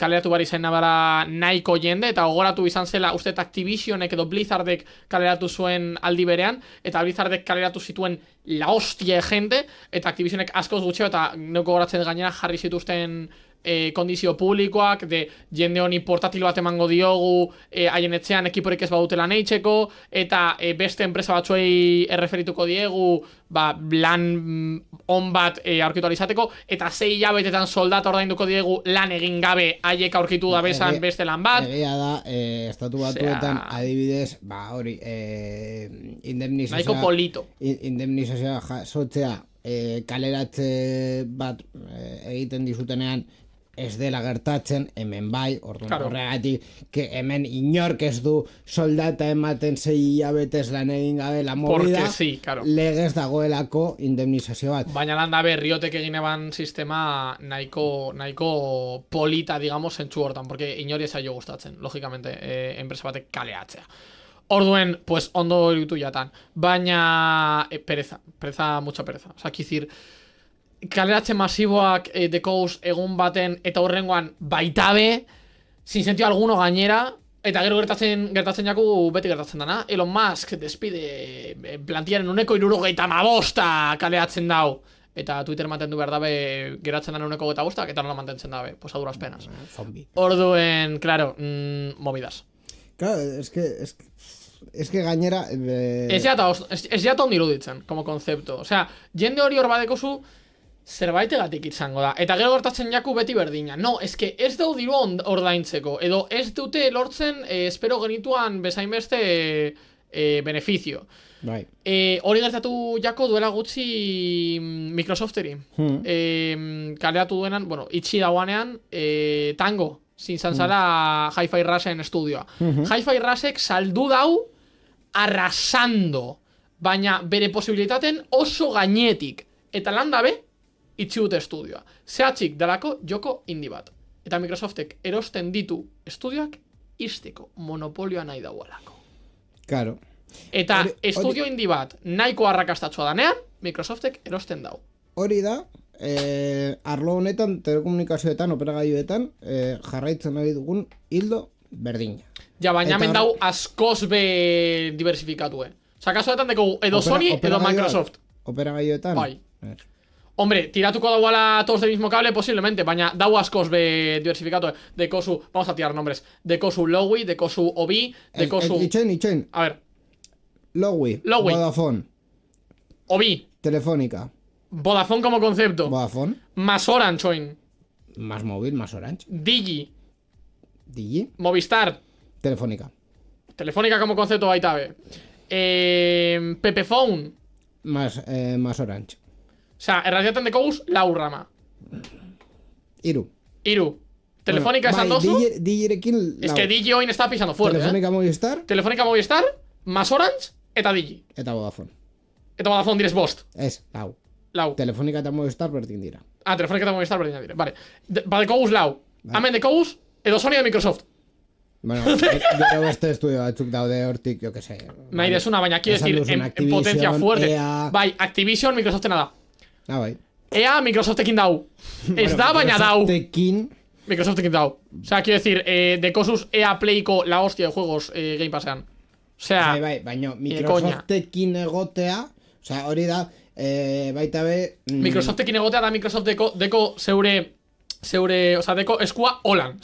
kaleratu bari zen nabara nahiko jende, eta gogoratu izan zela uste Activisionek edo Blizzardek kaleratu zuen aldi berean, eta Blizzardek kaleratu zituen la hostia jende, eta Activisionek askoz gutxeo, eta neko gogoratzen gainera jarri zituzten kondizio publikoak, de jende honi portatil bat emango diogu haien etxean ekiporik ez badutela neitzeko, eta beste enpresa batzuei erreferituko diegu lan on bat aurkitu alizateko, eta 6 hilabetetan soldata ordainduko diegu lan egin gabe haiek aurkitu da bezan beste lan bat. Egia da, estatu batuetan adibidez, hori, indemnizazioa... Nahiko polito. Indemnizazioa jasotzea kaleratze bat egiten dizutenean ez dela gertatzen, hemen bai, horregatik, hemen inork ez du soldata ematen 6 hilabetez lan egin gabe la movida, legez dagoelako indemnizazio bat. Baina lan dabe, Riotek egin eban sistema nahiko polita, digamos, zentsu hortan, porque inori ez aio gustatzen, logikamente, enpresa batek kaleatzea. Orduen, pues, ondo irutu jatan. Baina, mucha pereza. Osa, kizir, kaleratze masiboak dekouz egun baten eta horrengoan baitabe, sin sentido alguno gainera, eta gero gertatzen jaku beti gertatzen dana. Elon Musk despide plantiaren 175 kaleratzen dau. Eta Twitter mantendu behar dabe geratzen dana 175, eta nola mantentzen dabe. Pues a duras penas. Orduen, claro, movidas. Claro, es que es que gainera... Ez jata ondo iruditzen, como konzepto. Osea, jende hori hor badekozu, zerbaitegatik izango da. Eta gero gertatzen jaku beti berdina. No, eske ez dau diru ordaintzeko. Edo ez dute lortzen, espero genituan bezainbeste beneficio. Bai. Hori gertatu jako duela gutxi Microsofteri. Kaleatu duenan, bueno, itxi dagoanean, Tango, zintzan zala Hi-Fi Rushen estudioa. Hi-Fi Rushek saldu dau arrasando, baina bere posibilitaten oso gainetik. Eta lan dabe, itxi dute estudioa. Zehatzik dalako joko indi bat. Eta Microsoftek erosten ditu estudioak izteko monopolioa nahi daualako. Claro. Eta estudio indi bat nahiko arrakastatsua danean, Microsoftek erosten dau. Hori da, arlo honetan, telekomunikazioetan, operagailuetan, jarraitzen nahi dugun hildo berdina. Ja, baina hemen dau askoz be diversifikatue. Osa, kasuetan deko edo Sony edo Microsoft. Operagailuetan? Bai. Hombre, tiratuko dauala todos del mismo cable, posiblemente, baina dau askoz be diversifikatue. Dekozu, vamos a tirar nombres. Dekozu Lowy, dekozu Obi, dekozu... Itxoin. A ver. Lowy. Vodafone. Obi. Telefónica. Vodafone como concepto. Vodafone. Más Orange, oin. Más móvil, más Orange. Digi. Movistar. Telefónica como concepto baitabe. Pepephone. Más Orange. O sea, erradiaten dekoguz lau rama. Iru. Telefónica esan dozu. Digirekin lau. Es que Digi hoy está pisando fuerte. Telefónica Movistar, más Orange, eta Digi. Eta Vodafone. Eta Vodafone direz bost. Ez, lau. Telefónica eta Movistar berdin dira. Telefónica eta Movistar berdin dira. Vale. Dekoguz lau. Hemen dekoguz, edo Sony edo Microsoft. Bueno, gero beste estudio batzuk daude hortik, yo que sé. Nahi desuna, baina quiero decir, en potencia fuerte. EA... Bai, Activision, Microsoftena da. Bai. EA, Microsoftekin dau. Ez da, baina dau. Microsoftekin dau. O sea, quiero decir, de Cosus EA Playko la hostia de juegos Game Passean. O sea, bai, baina Microsoftekin egotea, o sea, hori da, baita be... Microsoftekin egotea da Microsoft deko zeure, o sea, deko eskua holan.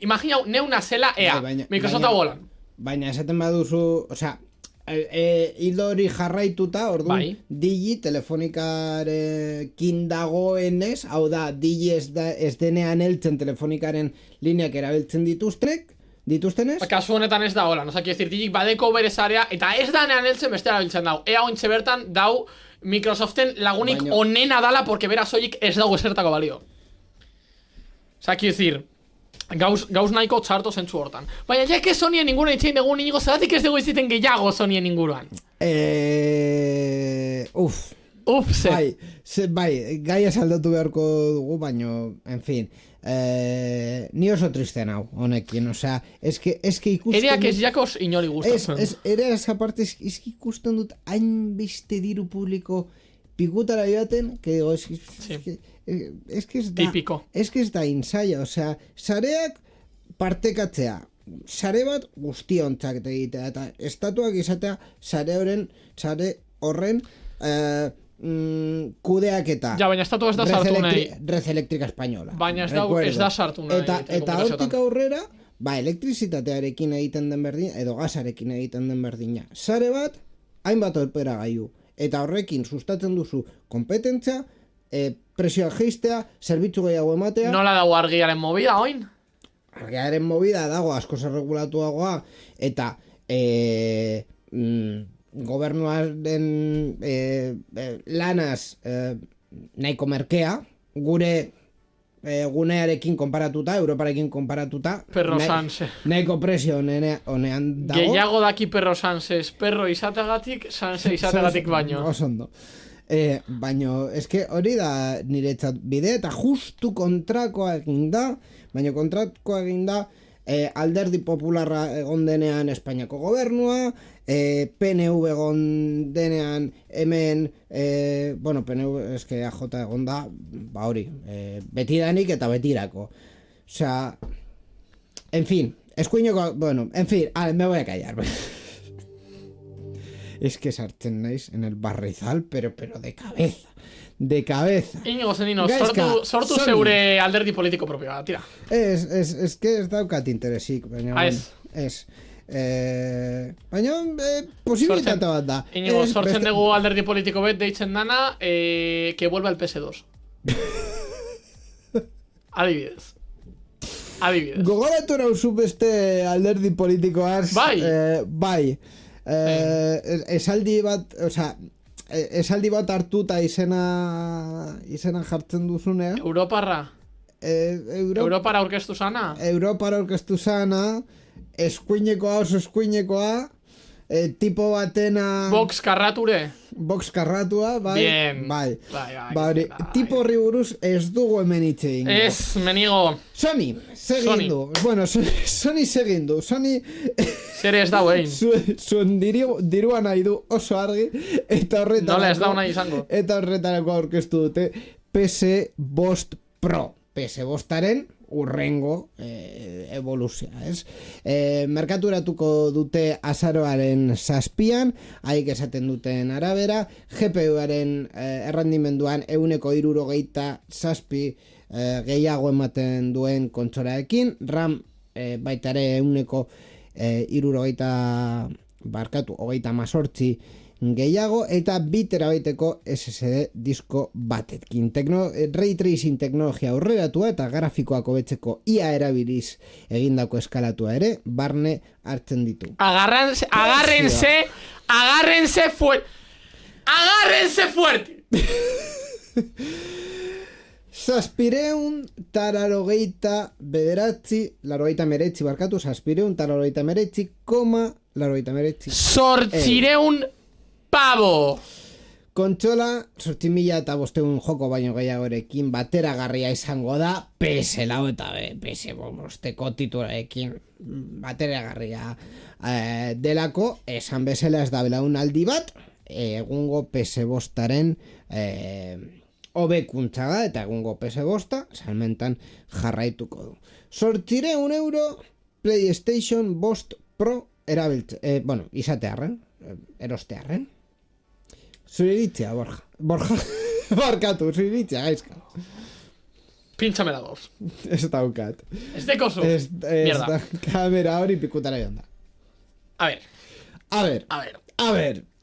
Imagina, neuna zela EA, Microsoft hau holan. Baina esaten baduzu, o sea, hildo hori jarraituta, orduan, Digi Telefonikarekin dagoenez, hau da, Digi ez denean heltzen Telefonikaren lineak erabiltzen dituztenez? Kasu honetan ez da holan, oza, quiero decir, Digi badeko berez area, eta ez danean heltzen beste erabiltzen dau. Ea ointxe bertan dau Microsoften lagunik onena dala, porque bera soilik ez dago esertako balio. Oza, quiero decir... Gauz nahiko txarto zentzu hortan. Baina ja que Sonyen inguruan itxein dugu nigo, zeratik ez dugu iziten gehiago Sonyen inguruan. Bai, gaia saldatu beharko dugu, baino, en fin. Ni oso tristen hau, honekin, osea, eske ikusten... Ereak ez jakos inori gustatzen. Ereak aparte, eski ikusten dut hainbeste diru publiko pikutara joaten, que digo, es que ez da insaia, osea, sareak partekatzea, sare bat guztiontzak egitea, eta estatuak izatea sare horren kudeaketa. Ja, baina estatu ez da sartu nahi. Red Eléctrica Española. Baina ez da sartu nahi. Eta hortik aurrera, elektrizitatearekin egiten den berdina, edo gasarekin egiten den berdina. Sare bat, hainbat operagailu. Eta horrekin sustatzen duzu kompetentza, presioa geistea, zerbitzu gehiago ematea. Nola dago argiaren movida, oin? Argiaren movida dago asko zerregulatuagoa, eta gobernuaren lanaz nahiko merkea, gure gunearekin konparatuta, Europarekin konparatuta, Perro Sanse nahiko presio honean dago. Gehiago daki Perro Sanses, perro izategatik, Sanse izategatik baino. Osondo. Baino, eske hori da niretzat bide, eta justu kontrakoa egin da, baina kontrakoa egin da alderdi popularra egon denean Espainiako gobernua, PNV egon denean hemen, bueno, PNV eske AJ egon da, ba hori, betidanik eta betirako. Osea, en fin, eskuinoko, bueno, en fin, me voy a callar. Es que sartzen naiz en el barrizal, pero de cabeza. De cabeza. Inigo Zenino, sortu zeure alderdi politiko propioa, tira. Es que ez daukat interesik, baina... Ez. Baina, posibilitate bat da. Inigo, sortzen dugu alderdi politiko bet deitzen dana, que vuelva el PS2. Adibidez. Gogoratu nauzu beste alderdi politikoaz. Bai. Bai. Esaldi bat hartuta izena jartzen duzunean. Europarra. Europara aurkeztu sana. Europara aurkeztu sana. Eskuinekoa oso eskuinekoa. Tipo batena... Vox karrature. Box karratua, bai. Bien. Bai. Bai. Tipo horri buruz ez dugu hemen hitz egin. Ez, menigo. Sony, segin du. Bueno, Sony segin du. Sony... Zer ez dau egin. Zuen dirua nahi du oso argi. Eta horretarako... Nola ez dau nahi izango. Eta horretarako aurkeztu dute PS5 Pro. PS5aren urrengo evoluzioa, ez? Merkaturatuko dute azaroaren 7an, haik esaten duten arabera, GPU-aren errendimenduan 167 gehiago ematen duen kontsoraekin, RAM baitare 168 gehiago, eta 2 terabaiteko SSD disko batetkin. Ray Tracing teknologia aurreratua eta grafikoak hobetzeko ia erabiliz egindako eskalatua ere, barne hartzen ditu. Agárrense fuerte. Zazpireun tararogeita bederatzi, larogeita meretzi barkatu, zazpireun tararogeita meretzi, Sortzireun pavo. Kontsola, 8.500 joko baino gehiagorekin bateragarria izango da, PS4 eta PS5 titularekin bateragarria delako, esan bezala ez da belaunaldi bat, egungo PS5-aren hobekuntza da, eta egungo PS5 salmentan jarraituko du. 800 euro PlayStation 5 Pro izatearren, erostearren. Zuriritzea, Borja. Barkatu, zuriritzea, gaizka. Pintxame la dos. Ez daukat. Ez dekozu. Mierda. Kamera hori pikutara joan da. A ver.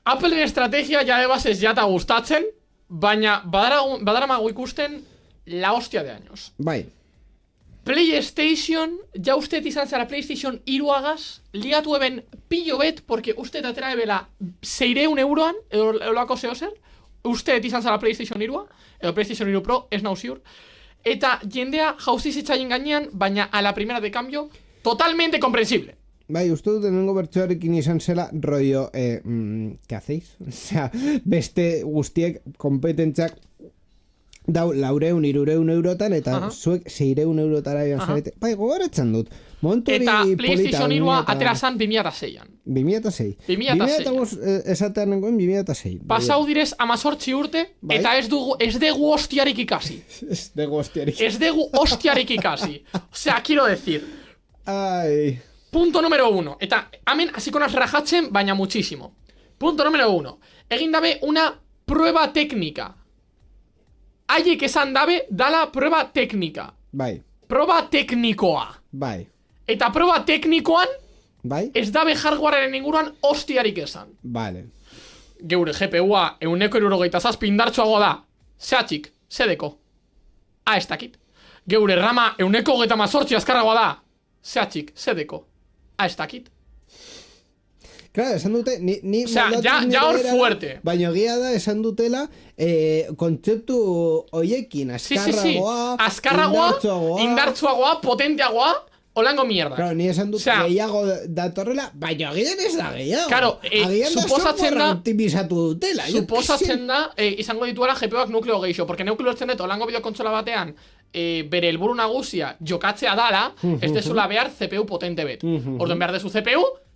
Appleen estrategia ja de bases ja ta gustatzen, baina badaramago ikusten la hostia de años. Bai. PlayStation, ja usted izan zara PlayStation 3agaz, ligatu eben pillo bet, porque usted atera ebela 600 euroan, eolako zehozer, usted izan zara PlayStation 3a, edo PlayStation 3 Pro, ez nau ziur, eta jendea jauzi zitzaien gainean, baina a la primera de cambio, totalmente comprensible. Bai, uste dut denengo bertsoarekin izan zela rollo, ¿qué hacéis? Osea, beste guztiek kompetentzak dau 400-500 eurotan, eta zuek 600 eurotara joan zarete. Bai, gogoratzen dut. Eta PlayStation 3a atera zan 2006an. 2006. 2005 esatean nengoen 2006. Pasau direz 18 urte, eta ez dugu hostiarik ikasi. Ez dugu hostiarik ikasi. Osea, quiero decir. Ai. Punto número 1. Eta, hemen hasiko naz rajatzen, baina muchísimo. Punto número 1. Egin dabe una prueba técnica. Haiek esan dabe, dala prueba teknika. Bai. Proba teknikoa. Bai. Eta proba teknikoan, bai, ez dabe hardwarearen inguruan hostiarik esan. Vale. Geure GPU-a 167 indartsuagoa da. Zehatxik, zedeko. Ez dakit. Geure rama 128 azkarragoa da. Zehatxik, zedeko. Ez dakit. Claro, esan dute, ni o sea, ya hor fuerte. Baina egia da, esan dutela, kontzeptu hoiekin, azkarragoa, indartsuagoa, potenteagoa, holango mierda. Claro, ni esan dut gehiago datorrela, baina agian ez da gehiago. Claro, suposatzen da, optimizatu dutela. Suposatzen da, izango dituela GPUak nukleo gehiago, porque nukleo ertzen dut, holango bideokontsola batean, bere helburu nagusia jokatzea dala, ez dezula behar CPU potente bet. Orduan behar dezu CPU,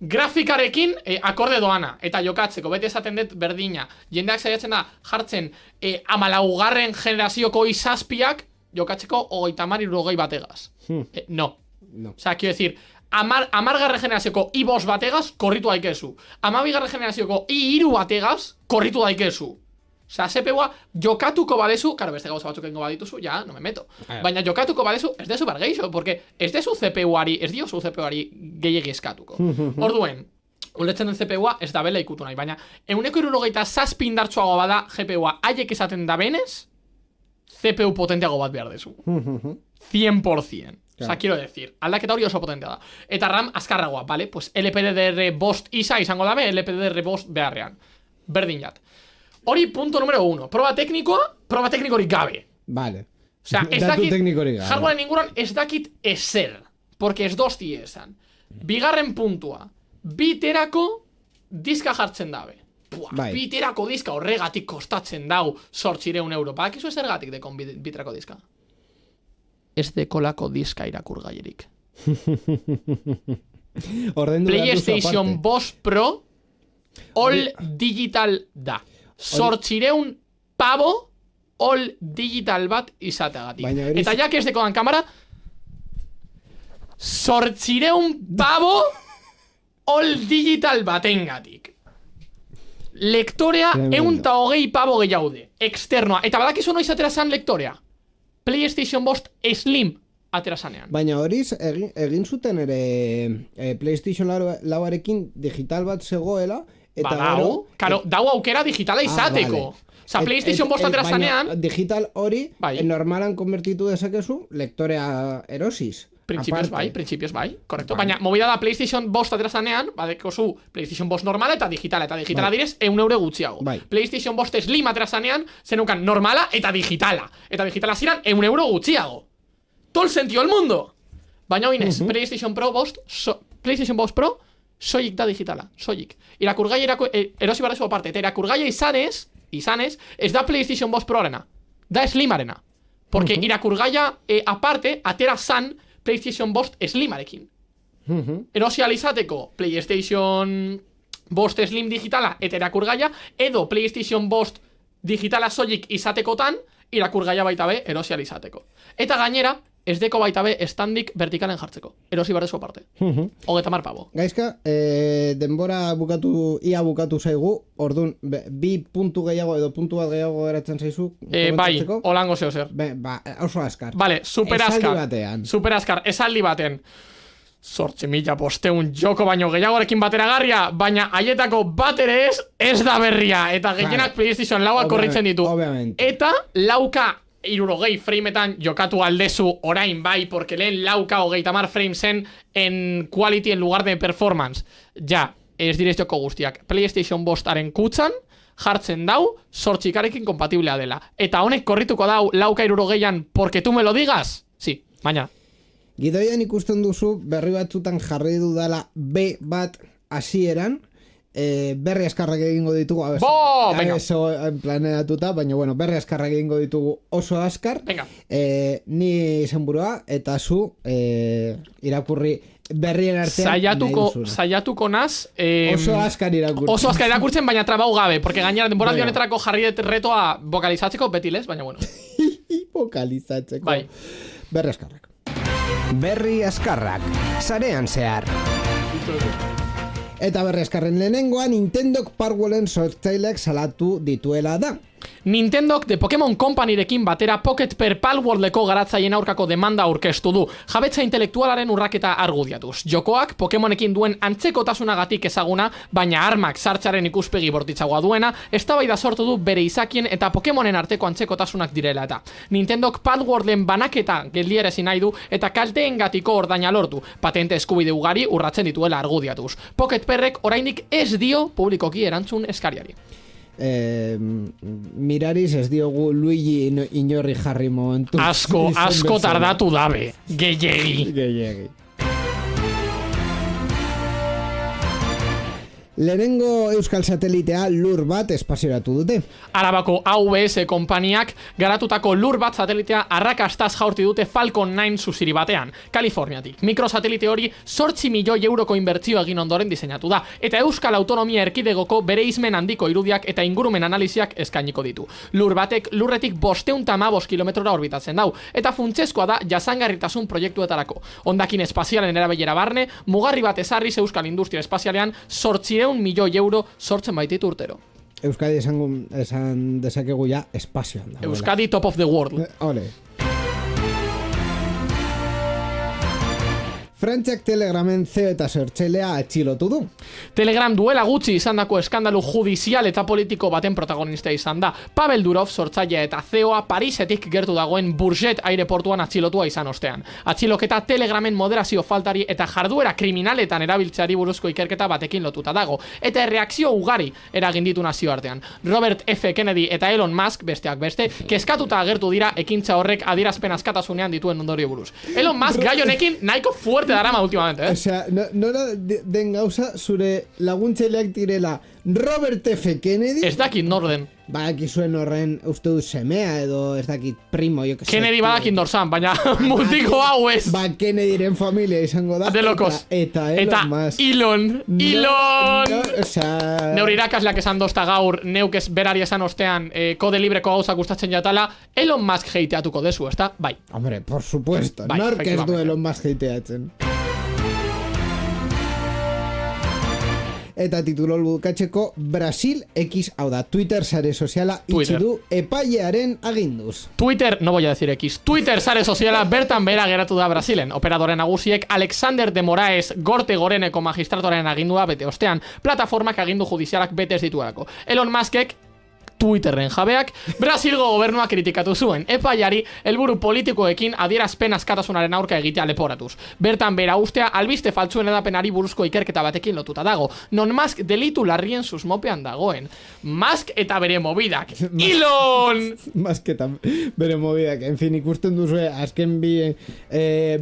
grafikarekin akorde doana, eta jokatzeko, bete esaten dut berdina. Jendeak saiatzen da jartzen 14. generazioko izazpiak jokatzeko 30 bategaz. No. O sea, quiero decir, 10. generazioko i5 bategaz korritu daikezu. 12. generazioko i3 bategaz korritu daikezu. Osea, CPU-a jokatuko badezu, karo, beste gauza batzuk egingo badituzu, ja, no me meto. Baina jokatuko badezu, ez dezu bergeixo, porque ez dezu CPU-ari, ez diozu CPU-ari gehiegi eskatuko. Orduen, ulertzen den CPU-a ez da bela ikutu nahi, baina 167 indartsuago bada GPU-a haiek esaten da benez, CPU potenteago bat behar dezu. 100%. O sea, quiero decir, aldaketa hori oso potentea da. Eta RAM azkarragoa, vale? Pues LPDDR bost isa izango dabe, LPDDR bost beharrean. Berdin jat. Hori punto número 1. Proba teknikorik gabe. Vale. O sea, ez Datu dakit, teknikorik gabe. hardwaren inguruan ez dakit ezer. Porque ez dosti esan. Bigarren puntua. Biterako diska jartzen dabe. Bai. Biterako diska horregatik kostatzen dau 800 euro. Badakizu ezergatik dekon biterako diska? Ez dekolako diska irakurgaierik. PlayStation 5 Pro All Digital da. 800 pavo All Digital bat izateagatik. Eta jak ez dekodan kamera 800 pavo All Digital batengatik. Lektorea 120 pavo gehiaude. Externoa. Eta badakizu noiz atera zan lektorea? PlayStation 5 Slim atera zanean. Baina horiz egin zuten ere PlayStation lauarekin digital bat zegoela. Eta karo, dau aukera digitala izateko. Osa, PlayStation 5 atera zanean. Digital hori normalan konvertitu dezakezu lektorea erosiz. Principios bai, correcto. Baina, movida da PlayStation 5 atera zanean, badeko zu PlayStation 5 normala eta digitala direz 1 euro gutxiago. PlayStation 5 Slim atera zanean, zenukan normala eta digitala. Eta digitala ziren 1 euro gutxiago. Todo el sentido del mundo. Baina oinez, PlayStation 5 Pro, soilik da digitala, soilik. Irakurgaia erosi barrezu aparte, eta irakurgaia izanez, ez da PlayStation 5 Pro arena, da Slim arena. Porque irakurgaia aparte, atera zan PlayStation 5 Slimarekin. Erosi alizateko PlayStation 5 Slim digitala eta irakurgaia, edo PlayStation 5 digitala soilik izatekotan, irakurgaia baita be erosi alizateko. Eta gainera, ez deko baita be standik vertikalen jartzeko. Erosi barrezu aparte. 30 pavo. Gaizka, denbora ia bukatu zaigu, orduan, bi puntu gehiago edo puntu bat gehiago geratzen zaizu? Bai, holango zeo zer. Oso askar. Vale, super askar, esaldi baten. 8.500 joko baino gehiagorekin bateragarria, baina haietako bat ere ez da berria. Eta gehienak PlayStation 4 korritzen ditu. Eta lauka 60 frameetan jokatu aldezu orain bai, porque lehen lauka 30 framesen en quality en lugar de performance. Ja, ez direz joko guztiak. PlayStation 5aren kutzan jartzen dau, sortxikarekin kompatiblea dela. Eta honek korrituko dau lauka 60an, porque tu me lo digas? Sí, baina. Gidoian ikusten duzu, berri batzutan jarri dudala B bat hasieran, berri askarrak egingo ditugu, planeatuta, baina bueno, berri askarrak egingo ditugu oso askar. Ni izenburua eta zu irakurri berrien artean saiatuko naz oso askar irakurtzen, baina trabau gabe, porque gainera denbora honetarako jarri dut retoa vokalizatzeko betilez, baina bueno. Vokalizatzeko. Berri askarrak. Berri askarrak, sarean zehar. Eta berri askarren lehenengoa Nintendok Parkwallen sortzaileak salatu dituela da. Nintendok The Pokémon Companyrekin batera Pocket per Palworldeko garatzaien aurkako demanda aurkeztu du, jabetza intelektualaren urraketa argudiatuz. Jokoak Pokémonekin duen antzekotasunagatik ezaguna, baina armak sartxaren ikuspegi bortitzagoa duena, eztabaida sortu du bere izakien eta Pokémonen arteko antzekotasunak direla eta. Nintendok Palworlden banaketa geldiarazi nahi du eta kalteengatiko ordaina lortu, patente eskubide ugari urratzen dituela argudiatuz. Pocket Perrek oraindik ez dio publikoki erantzun eskariari. Mirariz ez diogu Luigi inorri jarri momentu. Asko tardatu dabe. Gehiegi. Lehenengo euskal satelitea lur bat espazioratu dute. Arabako AWS konpaniak garatutako lur bat satelitea arrakastaz jaurti dute Falcon 9 zuziri batean, Kaliforniatik. Mikrosatelite hori 8 milioi euroko inbertzio egin ondoren diseinatu da, eta Euskal Autonomia Erkidegoko bere izmen handiko irudiak eta ingurumen analiziak eskainiko ditu. Lur batek lurretik 515 kilometrora orbitatzen dau, eta funtsezkoa da jasangarritasun proiektuetarako. Hondakin espazialen erabilera barne, mugarri bat ezarriz Euskal Industria Espazialean 800 milioi euro sortzen baititu urtero. Euskadi esan dezakegu ja espazioan dagoela. Euskadi top of the world. Ole. Frantziak Telegramen CEO eta sortzailea atxilotu du. Telegram duela gutxi izandako eskandalu judizial eta politiko baten protagonista izan da. Pavel Durov sortzailea eta CEOa Parisetik gertu dagoen Bourget aireportuan atxilotua izan ostean. Atxiloketa Telegramen moderazio faltari eta jarduera kriminaletan erabiltzeari buruzko ikerketa batekin lotuta dago. Eta erreakzio ugari eragin ditu nazioartean. Robert F. Kennedy eta Elon Musk, besteak beste, kezkatuta agertu dira ekintza horrek adierazpen askatasunean dituen ondorio buruz. Elon Musk gai honekin nahiko fuerte darama últimamente, Osea, nora den gauza zure laguntzaileak direla Robert F. Kennedy. Ez dakit norden. Badakizuen horren uste du semea edo ez dakit primo, jo que Kennedy badakit norzan, baina mutiko hau ez. Kennedyren familia izango da. De locos. Eta Elon Musk. Elon. Osea... Neure irakasleak esan dozta gaur, neuk ez berari esan ostean kode libreko gauzak gustatzen jatala, Elon Musk heiteatuko dezu, ezta? Bai. Hombre, por supuesto. Bai, Nork ez du efectivamente. Elon Musk heiteatzen. Eta titulo bukatzeko, Brasil X, hau da, Twitter sare soziala itxi du epailearen aginduz. Twitter, no voy a decir X, Twitter sare soziala bertan behera geratu da Brasilen. Operadore nagusiek Alexander de Moraes Gorte Goreneko magistratuaren agindua bete ostean, plataformak agindu judizialak bete ez dituelako. Elon Muskek Twitterren jabeak Brasilgo gobernua kritikatu zuen, epaiari helburu politikoekin adierazpen askatasunaren aurka egitea leporatuz. Bertan bera ustea albiste faltzuen edapenari buruzko ikerketa batekin lotuta dago, non Musk delitu larrien susmopean dagoen. Musk eta bere mobidak. Elon! Musk eta bere mobidak. En fin, ikusten duzue azken bi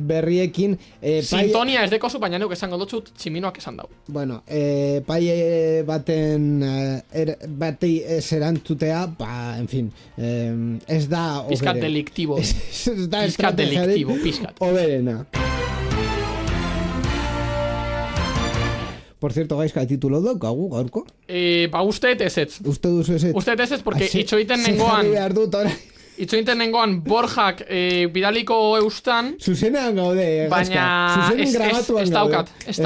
berriekin Sintonia ez dekozu, baina neuk esango dutxut tximinoak esan dau. Bueno, paie baten bati erantutea, en fin, ez da Pizkat deliktibo. Ez da Pizkat deliktibo, pizkat. Oberena. Por cierto, gaizka, titulo daukagu gaurko? Ba uste ez. Uste duzu ez? Uste ez, porque itxoiten nengoan... behar dut, ora. Itxoiten nengoan Borjak bidaliko eustan, Zuzenean gaude, baina Zuzenen grabatuan ez gaude. daukat. Ez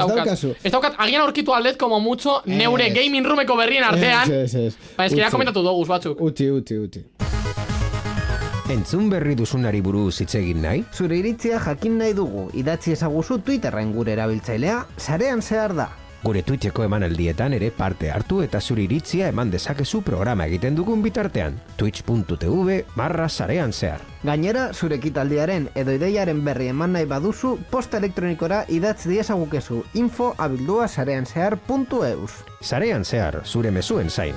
daukat, agian aurkitu aldet como mucho neure gaming roomeko berrien artean. Ez. Baina eski ja komentatu doguz batzuk. Utzi. Entzun berri duzunari buruz hitz egin nahi? Zure iritzia jakin nahi dugu, idatzi ezaguzu Twitterren gure erabiltzailea, sarean zehar da. Gure Twitcheko emanaldietan ere parte hartu eta zure iritzia eman dezakezu programa egiten dugun bitartean. twitch.tv/sarean zehar. Gainera, zure ekitaldiaren edo ideiaren berri eman nahi baduzu, posta elektronikora idatz diezagukezu info@sareanzehar.eus. Sarean zehar, zure mezuen zain.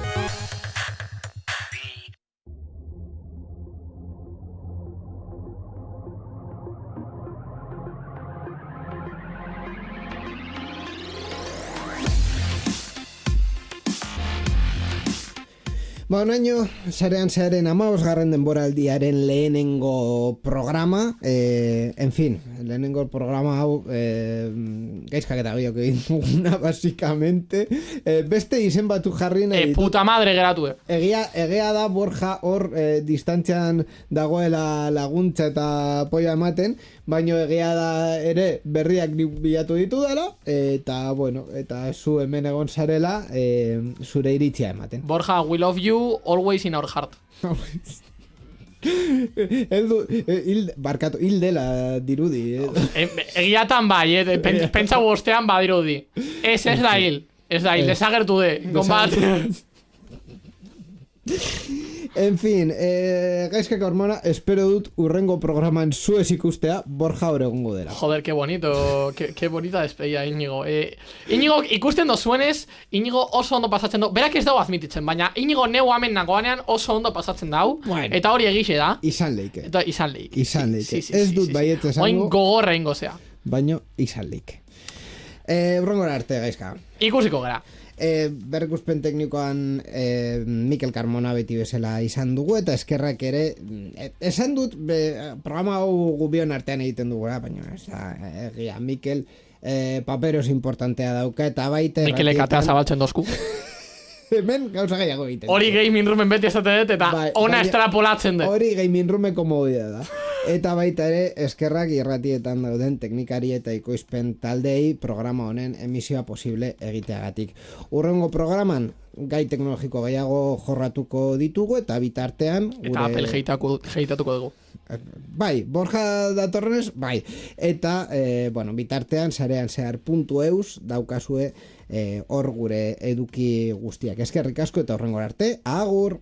Ba, onaino, sarean zearen 15. denboraldiaren lehenengo programa, en fin, lehenengo programa hau gaizkak eta gehiago egin duguna, basikamente, beste izen batu jarri nahi ditut. Puta madre geratu, Egia da Borja hor distantzian dagoela laguntza eta poia ematen, baino egia da ere berriak bilatu ditu dela, eta bueno, eta zu hemen egon zarela zure iritzia ematen. Borja, we love you, always in our heart. Hil dela dirudi. Egiatan bai, pentsau ostean badirudi. Ez da hil, desagertu de, gonbat. En fin, gaizkak hormona, espero dut urrengo programan zuez ikustea Borja hor egongo dela. Joder, qué bonito, qué bonita despedida, Íñigo. Íñigo ikusten dozuenez, Íñigo oso ondo pasatzen du. Berak ez dago admititzen, baina Íñigo neu hemen nagoanean oso ondo pasatzen dau. Bueno. Eta hori egixe da. Izan leike. Eta izan leik. Ez dut baiet esango. Oin gogorra ingo zea. Baino izan leike. Urrengora arte, gaizka. Ikusiko gara. Berrikuspen teknikoan Mikel Carmona beti bezala izan dugu, eta eskerrak ere esan dut programa hau gubion artean egiten dugu, baina egia Mikel paperos importantea dauka, eta baita Mikelek atea zabaltzen dozku. Hemen gauza gehiago egiten. Hori gaming roomen beti esate dut, eta ona estrapolatzen dut. Hori gaming roomeko modia da. Eta baita ere, eskerrak irratietan dauden teknikari eta ekoizpen taldei programa honen emisioa posible egiteagatik. Urrengo programan, gai teknologiko gehiago jorratuko ditugu eta bitartean... Eta Apple heitatuko dugu. Bai, Borja datorrenez, bai. Eta, bitartean, sarean zehar.eus daukazue hor gure eduki guztiak. Eskerrik asko eta horrengora arte, agur!